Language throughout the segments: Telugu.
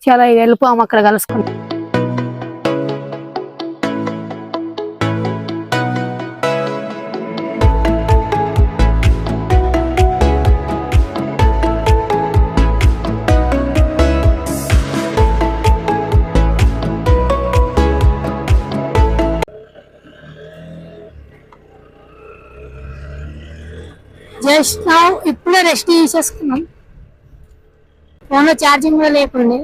చాలా వెళ్ళిపోయాము అక్కడ కలుసుకుంటాం. జస్ట్ నౌ ఇప్పుడే రెస్ట్ తీసేసుకున్నాం. ఫోన్లో ఛార్జింగ్ కూడా లేకుండే.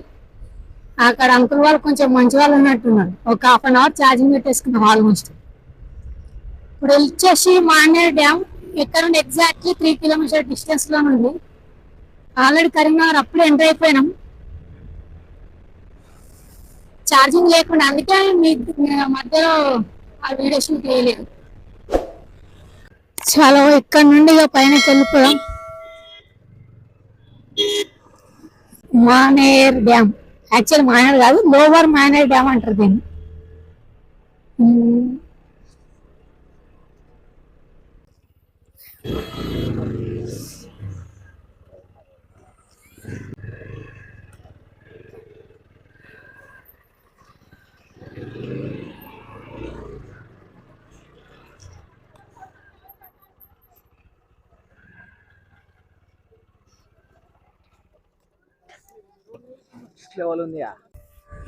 అక్కడ అంకుల్ వాళ్ళు కొంచెం మంచి వాళ్ళు ఉన్నట్టున్నారు. ఒక ½ అవర్ ఛార్జింగ్ పెట్టేసుకున్నాం ఆల్మోస్ట్. ఇప్పుడు వచ్చేసి మానేర్ డ్యామ్ ఇక్కడ నుండి ఎగ్జాక్ట్లీ 3 కిలోమీటర్ డిస్టెన్స్ లో ఉంది. ఆల్రెడీ కరీంనగర్ అప్పుడే ఎంటర్ అయిపోయినాం. ఛార్జింగ్ లేకుండా అందుకే మీ మధ్యలో ఆ వీడియో షూట్ చేయలేదు. చాలా ఇక్కడ నుండి ఇక పైనకి వెళ్ళిపోయాం. మానేర్ డ్యామ్ యాక్చువల్ మానేర్ కాదు, లోవర్ మానేర్ డ్యామ్ అంటారు దీన్ని.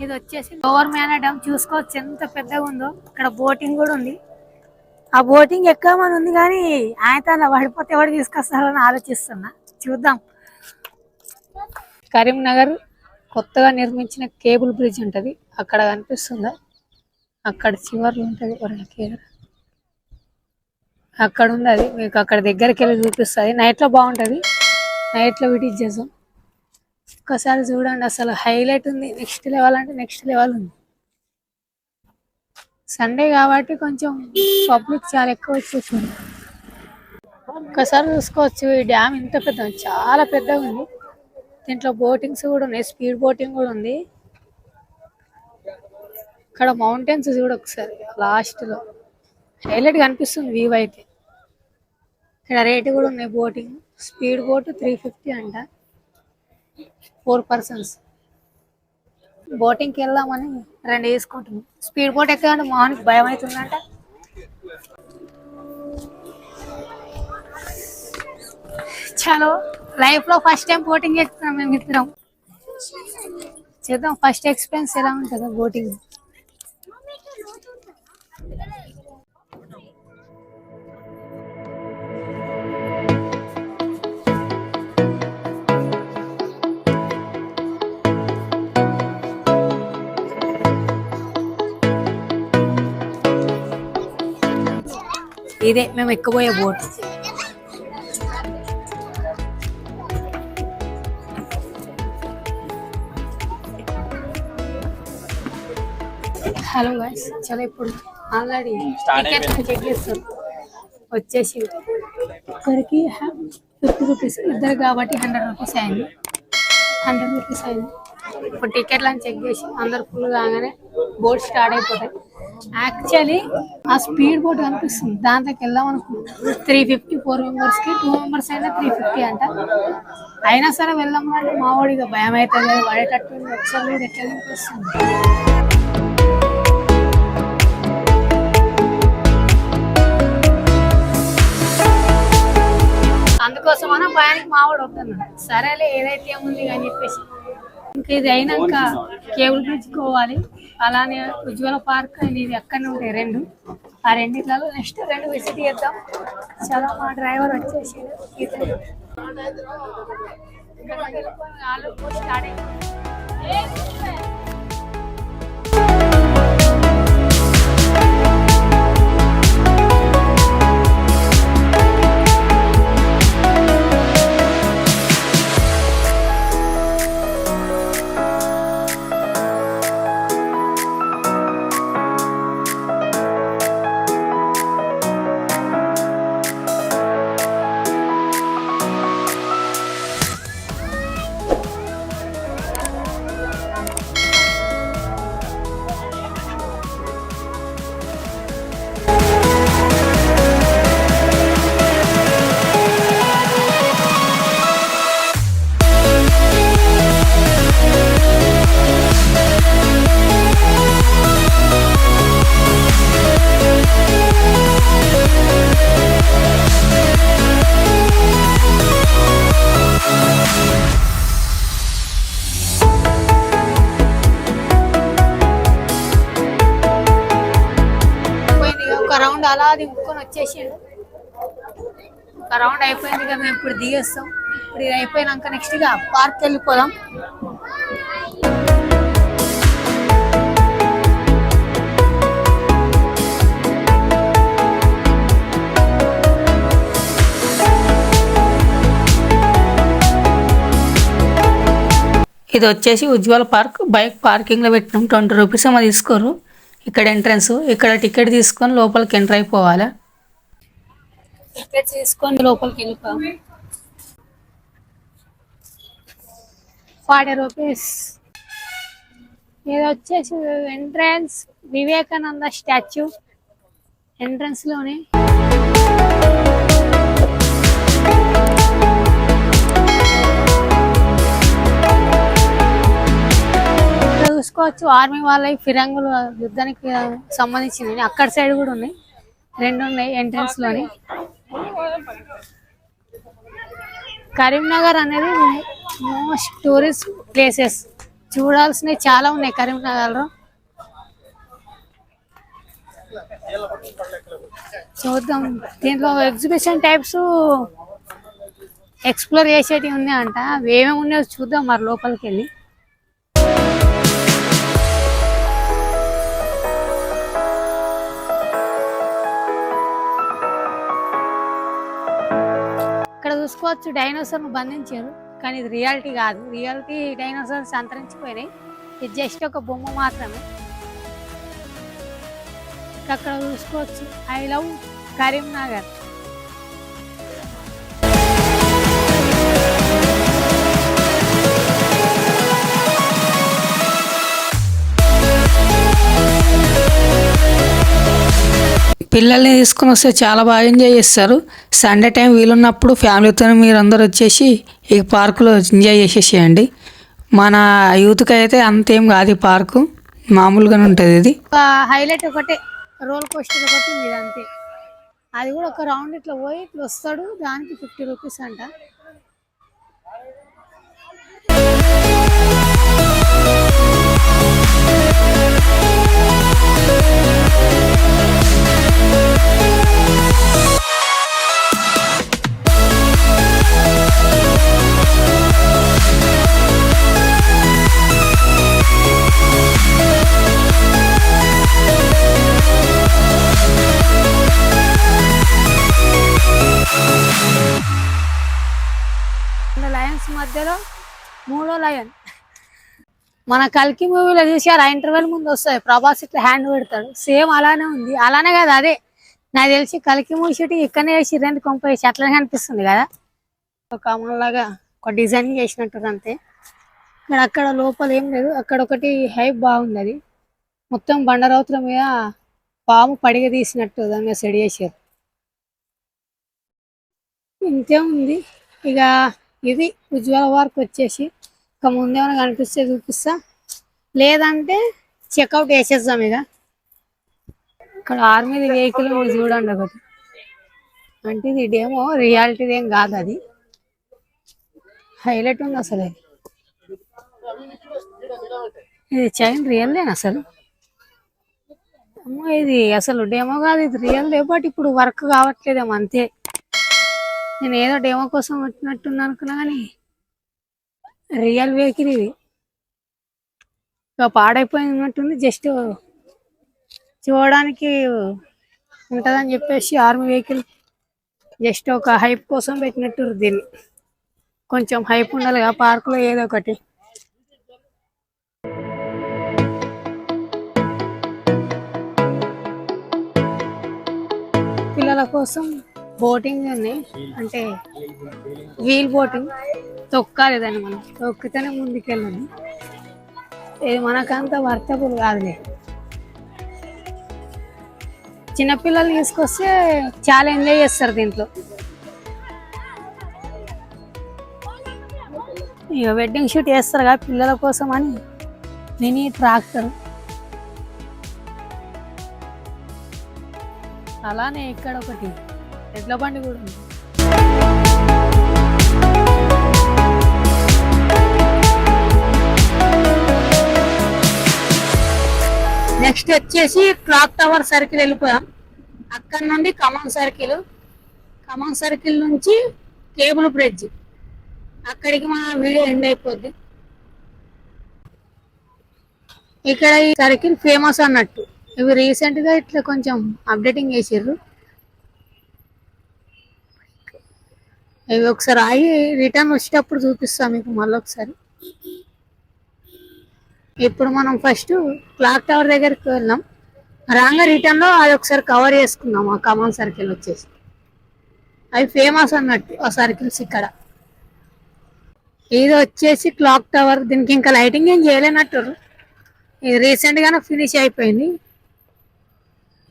ఇది వచ్చేసి లోవర్ మానేర్ డ్యామ్. చూసుకోవచ్చు ఎంత పెద్దగా ఉందో. ఇక్కడ బోటింగ్ కూడా ఉంది. ఆ బోటింగ్ ఎక్కమని ఉంది కానీ ఆయన పడిపోతే ఎవరు తీసుకొస్తారని ఆలోచిస్తున్నా. చూద్దాం. కరీంనగర్ కొత్తగా నిర్మించిన కేబుల్ బ్రిడ్జ్ ఉంటది, అక్కడ కనిపిస్తుందా? అక్కడ చివర్లో ఉంటది. అక్కడ ఉంది అది. మీకు అక్కడ దగ్గరికి వెళ్ళి చూపిస్తుంది. నైట్ లో బాగుంటది. నైట్ లో విజిట్ చేద్దాం. ఒక్కసారి చూడండి, అసలు హైలైట్ ఉంది. నెక్స్ట్ లెవెల్ అంటే నెక్స్ట్ లెవెల్ ఉంది. సండే కాబట్టి కొంచెం పబ్లిక్ చాలా ఎక్కువ వచ్చేసింది. ఒక్కసారి చూసుకోవచ్చు ఈ డ్యామ్ ఇంత పెద్ద, చాలా పెద్దగా ఉంది. దీంట్లో బోటింగ్స్ కూడా ఉన్నాయి, స్పీడ్ బోటింగ్ కూడా ఉంది. ఇక్కడ మౌంటైన్స్ చూడ ఒకసారి లాస్ట్ లో హైలైట్ కనిపిస్తుంది వ్యూ అయితే. ఇక్కడ రేట్ కూడా ఉన్నాయి. బోటింగ్ స్పీడ్ బోట్ 350 అంట, 4 persons. బోటింగ్కి వెళ్దామని 2 వేసుకుంటున్నాం. స్పీడ్ బోట్ ఎక్కడంటే మార్నింగ్ భయం అవుతుందంట. చలో, లైఫ్ లో ఫస్ట్ టైం బోటింగ్ ఎక్కుతున్నాం మేము ఇద్దరం. చేద్దాం ఫస్ట్ ఎక్స్పీరియన్స్ ఎలా ఉంటుందో బోటింగ్. ఇదే మేము ఎక్కబోయే బోట్. హలో గైస్, చలో ఇప్పుడు ఆల్రెడీ టికెట్ చెక్ చేస్తారు. వచ్చేసి ఒకరికి 50 రూపీస్, ఇద్దరు కాబట్టి 100 రూపీస్ అయింది. 100 రూపీస్ అయింది. ఇప్పుడు టికెట్లను చెక్ చేసి అందరు ఫుల్ కాగానే బోట్ స్టార్ట్ అయిపోతాయి. యాక్చువల్లీ ఆ స్పీడ్ బోట్ కనిపిస్తుంది, దాంట్లోకి వెళ్దాం అనుకుంటున్నాం. 350, 4 మెంబర్స్కి. 2 మెంబర్స్ అయినా 350 అంట. అయినా సరే వెళ్దాం అంటే మా వాడిగా భయం అవుతుంది, పడేటట్టు. ఒకసారి కూడా ఎట్లా కనిపిస్తుంది. అందుకోసమన్నా భయానికి మావాడు వద్దన్నాడు. సరేలే ఏదైతే ఏముంది అని చెప్పేసి ఇంకా ఇది అయినాక కేబుల్ బ్రిడ్జ్ పోవాలి. అలానే ఉజ్వల పార్క్ ఇది అక్కడనే ఉంటాయి 2. ఆ రెండిట్లలో నెక్స్ట్ 2 విజిట్ చేద్దాం. చాలా మా డ్రైవర్ వచ్చేసి స్టార్ట్ అయిపోయింది. వచ్చేసిండు. ఒక రౌండ్ అయిపోయింది కదా, మేము ఇప్పుడు దిగేస్తాం. ఇప్పుడు ఇది అయిపోయినాక నెక్స్ట్ గా పార్క్ వెళ్ళిపోదాం. ఇది వచ్చేసి ఉజ్వల్ పార్క్. బైక్ పార్కింగ్లో పెట్టినాం. 20 రూపీస్ ఏమో తీసుకోరు. ఇక్కడ ఎంట్రన్స్. ఇక్కడ టికెట్ తీసుకొని లోపలికి ఎంటర్ అయిపోవాలి. టికెట్ తీసుకొని లోపలికి వెళ్ళిపోయాం. 40 రూపీస్. ఇది వచ్చేసి ఎంట్రన్స్ వివేకానంద స్టాచ్యూ. ఎంట్రన్స్ లోనే చూసుకోవచ్చు. ఆర్మీ వాళ్ళ ఫిరంగుల యుద్ధానికి సంబంధించినవి అక్కడ సైడ్ కూడా ఉన్నాయి. 2 ఉన్నాయి ఎంట్రన్స్ లోని. కరీంనగర్ అనేది మోస్ట్ టూరిస్ట్ ప్లేసెస్. చూడాల్సినవి చాలా ఉన్నాయి కరీంనగర్లో. చూద్దాం. దీంట్లో ఎగ్జిబిషన్ టైప్స్ ఎక్స్ప్లోర్ చేసేటివి ఉన్నాయంట. అవి ఏమేమి ఉన్నాయో చూద్దాం మరి లోపలికి వెళ్ళి. ఇక్కడ చూసుకోవచ్చు డైనోసార్ ను బంధించారు, కానీ ఇది రియాలిటీ కాదు. రియాలిటీ డైనోసార్స్ అంతరించిపోయినాయి. ఇది జస్ట్ ఒక బొమ్మ మాత్రమే. అక్కడ చూసుకోవచ్చు ఐ లవ్ కరీంనగర్. పిల్లల్ని తీసుకుని వస్తే చాలా బాగా ఎంజాయ్ చేస్తారు. సండే టైం వీలున్నప్పుడు ఫ్యామిలీతో మీరు అందరు వచ్చేసి ఈ పార్కులో ఎంజాయ్ చేసేసేయండి. మన యూత్కి అయితే అంతేం కాదు. ఈ పార్కు మామూలుగానే ఉంటుంది. ఇది హైలైట్ ఒకటే రోల్ కోస్టర్ ఒకటి ఉంది, అంతే. అది కూడా ఒక రౌండ్ ఇట్లా పోయి ఇట్లా వస్తాడు. దానికి 50 రూపీస్ అంట. లయన్స్ మధ్యలో 3వ లయన్. మన కల్కి మూవీలో చూసారు, ఆ ఇంటర్వెల్ ముందు వస్తుంది ప్రభాస్ ఇట్లా హ్యాండ్ పెడతాడు. సేమ్ అలానే ఉంది. అలానే కదా అదే నాకు తెలిసి కల్కి మూవీ షూటింగ్ ఇక్కడనే చేసి 2 కొంప వేసి అట్లనే కనిపిస్తుంది కదా. ఒక అమలాగా ఒక డిజైనింగ్ చేసినట్టు అంతే. ఇక్కడ అక్కడ లోపల ఏం లేదు. అక్కడ ఒకటి హైప్ బాగుంది. అది మొత్తం బండరావుతుల మీద పాము పడిగ తీసినట్టు దాని మీద సెట్ చేశారు. ఇంతే ఉంది. ఇక ఇది ఉజ్వల పార్క్ వచ్చేసి. ఇక ముందేమైనా కనిపిస్తే చూపిస్తా, లేదంటే చెక్అవుట్ వేసేద్దాం. ఇక ఇక్కడ ఆర్మీ వెహికల్ మీరు చూడండి ఒకటి. అంటే ఇది డేమో, రియాలిటీది ఏం కాదు. అది హైలైట్ ఉంది అసలు. ఇది చైన్ రియల్దేనా అసలు? అమ్మో, ఇది అసలు డేమో కాదు, ఇది రియల్దే. బట్ ఇప్పుడు వర్క్ కావట్లేదేమో అంతే. నేను ఏదో డెమో కోసం వచ్చినట్టున్నా అనుకున్నా, కానీ రియల్ వెహికల్ ఇది. ఇక పాడైపోయినట్టుంది. జస్ట్ చూడడానికి ఉంటుందని చెప్పేసి ఆర్మీ వెహికల్ జస్ట్ ఒక హైప్ కోసం పెట్టినట్టు. దీన్ని కొంచెం హైప్ ఉండాలి కదా పార్కులో ఏదో ఒకటి. పిల్లల కోసం బోటింగ్ ఉన్నాయి. అంటే వీల్ బోటింగ్. తొక్కాలి దాన్ని, మనం తొక్కితేనే ముందుకెళ్ళదు. ఇది మనకంతా వర్తబుల్ కాదులే. చిన్నపిల్లలు తీసుకొస్తే చాలా ఎంజాయ్ చేస్తారు దీంట్లో. ఇక వెడ్డింగ్ షూట్ చేస్తారు కదా పిల్లల కోసం అని మినీ ట్రాక్టర్. అలానే ఇక్కడ ఒకటి ఎడ్ల బండి కూడా ఉంది. నెక్స్ట్ వచ్చేసి క్లాక్ టవర్ సర్కిల్ వెళ్ళిపోయాం. అక్కడ నుండి ఖమ్మం సర్కిల్ నుంచి కేబుల్ బ్రిడ్జ్, అక్కడికి మన వీడియో ఎండ్ అయిపోద్ది. ఇక్కడ ఈ సర్కిల్ ఫేమస్ అన్నట్టు, ఇవి రీసెంట్ గా ఇట్లా కొంచెం అప్డేటింగ్ చేసారు. ఇవి ఒకసారి ఆగి రిటర్న్ వచ్చేటప్పుడు చూపిస్తాం మీకు మళ్ళీ ఒకసారి. ఇప్పుడు మనం ఫస్ట్ క్లాక్ టవర్ దగ్గరికి వెళ్ళాం, రాంగా రిటర్న్ లో అది ఒకసారి కవర్ చేసుకుందాం. ఆ ఖమ్మం సర్కిల్ వచ్చేసి అవి ఫేమస్ అన్నట్టు ఆ సర్కిల్స్. ఇక్కడ ఇది వచ్చేసి క్లాక్ టవర్, దీనికి ఇంకా లైటింగ్ ఏం చేయలేనట్టు, ఇది రీసెంట్ గానే ఫినిష్ అయిపోయింది.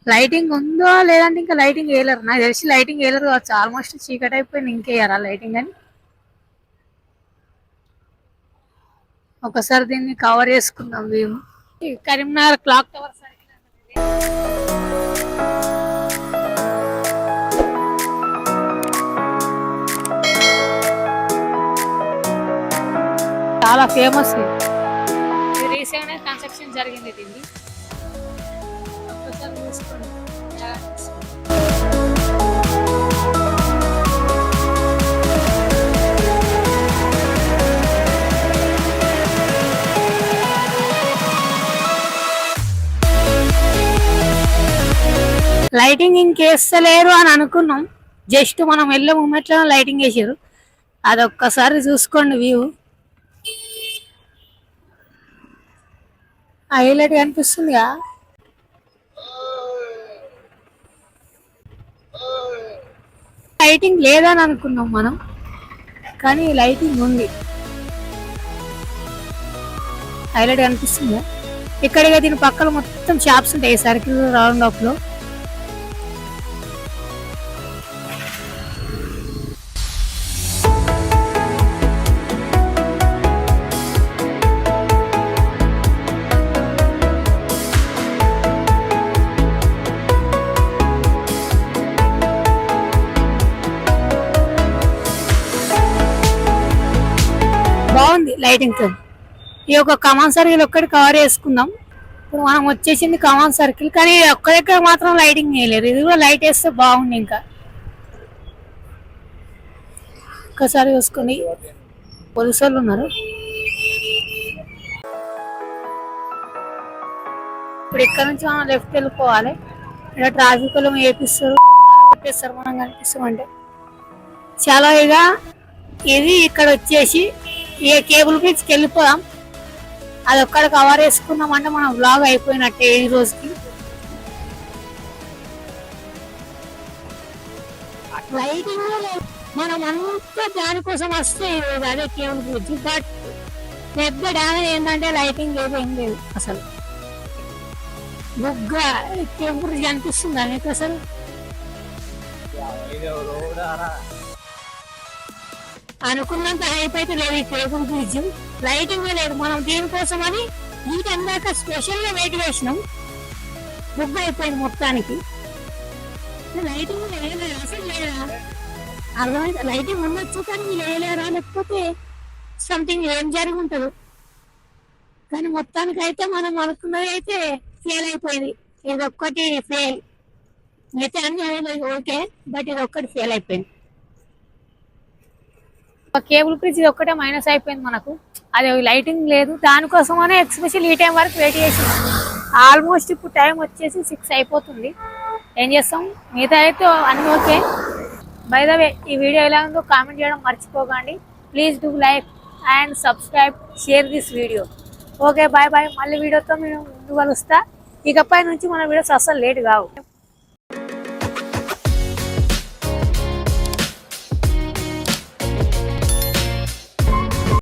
లైటింగ్ ఉందో లేదంటే ఇంకా లైటింగ్ వేయలేరు, నాకు తెలిసి లైటింగ్ వేయలేరు కావచ్చు. ఆల్మోస్ట్ చీకటి అయిపోయింది, ఇంకేయారా లైటింగ్ అని. ఒకసారి దీన్ని కవర్ చేసుకుందాం వ్యూ. కరీంనగర్ క్లాక్ టవర్ చాలా ఫేమస్, రీసెంట్ కన్స్ట్రక్షన్ జరిగింది దీన్ని. ఒకసారి చూసుకోండి. లైటింగ్ ఇంకేస్తలేరు అని అనుకున్నాం, జస్ట్ మనం వెళ్ళే మూమెంట్లో లైటింగ్ వేసారు. అదొక్కసారి చూసుకోండి వ్యూ, హైలైట్ కనిపిస్తుందిగా. లైటింగ్ లేదని అనుకున్నాం మనం, కానీ లైటింగ్ ఉంది, హైలైట్ కనిపిస్తుందా. ఇక్కడ దీని పక్కన మొత్తం షాప్స్ ఉంటాయి సర్కిల్ రౌండ్ ఆఫ్ లో. బాగుంది లైటింగ్ తో. ఈ యొక్క ఖమ్మం సర్కిల్ ఒక్కటి కవర్ చేసుకుందాం. ఇప్పుడు మనం వచ్చేసింది ఖమ్మం సర్కిల్, కానీ ఒక్కదెక్కడ మాత్రం లైటింగ్ వేయలేరు, ఇది కూడా లైట్ వేస్తే బాగుంది. ఇంకా ఒక్కసారి చూసుకోండి, పోలీసు వాళ్ళు ఉన్నారు. ఇప్పుడు ఇక్కడ నుంచి మనం లెఫ్ట్ వెళ్ళిపోవాలి. ఇక్కడ ట్రాఫిక్ వాళ్ళు వేపిస్తారు మనం కనిపిస్తామంటే చాలా. ఇక ఇది ఇక్కడ వచ్చేసి ఇక కేబుల్ బ్రిడ్జ్కి వెళ్ళిపోదాం. అది ఒక్కడ కవర్ చేసుకున్నాం అంటే మన వ్లాగ్ అయిపోయినట్టే ఈ రోజుకి. లైటింగ్ మనం అంతా దానికోసం వస్తే అదే కేబుల్ బ్రిడ్జ్, బట్ పెద్ద డ్యామేజ్ ఏంటంటే లైటింగ్ ఏం లేదు అసలు. బుగ్గా కేబుల్ బ్రిడ్జ్ అనిపిస్తుందా మీకు అసలు? అనుకున్నంత హైప్ అయితే లేదు ఈ కేబుల్ బ్రిడ్జ్, లైటింగ్ లేదు. మనం దీనికోసం అని వీటి అందాక స్పెషల్ గా వెయిట్ వేసినాం, బుక్ అయిపోయింది మొత్తానికి. లైటింగ్ వేయలేదు అసలు, లేదా అర్థమైతే లైటింగ్ ఉండొచ్చు కానీ వేయలేరా, లేకపోతే సంథింగ్ ఏం జరిగి ఉంటుంది. కానీ మొత్తానికి అయితే మనం అనుకున్నది అయితే ఫెయిల్ అయిపోయింది. ఇది ఒక్కటి ఫెయిల్, అయితే అన్ని ఓకే, బట్ ఇది ఒక్కటి ఫెయిల్ అయిపోయింది. కేబుల్ బ్రిడ్జ్ ఇది ఒక్కటే మైనస్ అయిపోయింది మనకు, అది లైటింగ్ లేదు. దానికోసమనే ఎక్స్పెషల్ ఈ టైం వరకు వెయిట్ చేసి, ఆల్మోస్ట్ ఇప్పుడు టైం వచ్చేసి 6 అయిపోతుంది. ఏం చేస్తాం, మిగతా అయితే అన్నీ ఓకే. బై ద వే ఈ వీడియో ఎలా ఉందో కామెంట్ చేయడం మర్చిపోకండి. Please do like and subscribe, share this video. Okay, bye bye. మళ్ళీ వీడియోతో మేము ముందు కలుస్తా. ఇకపై నుంచి మన వీడియోస్ అస్సలు లేట్ కావు.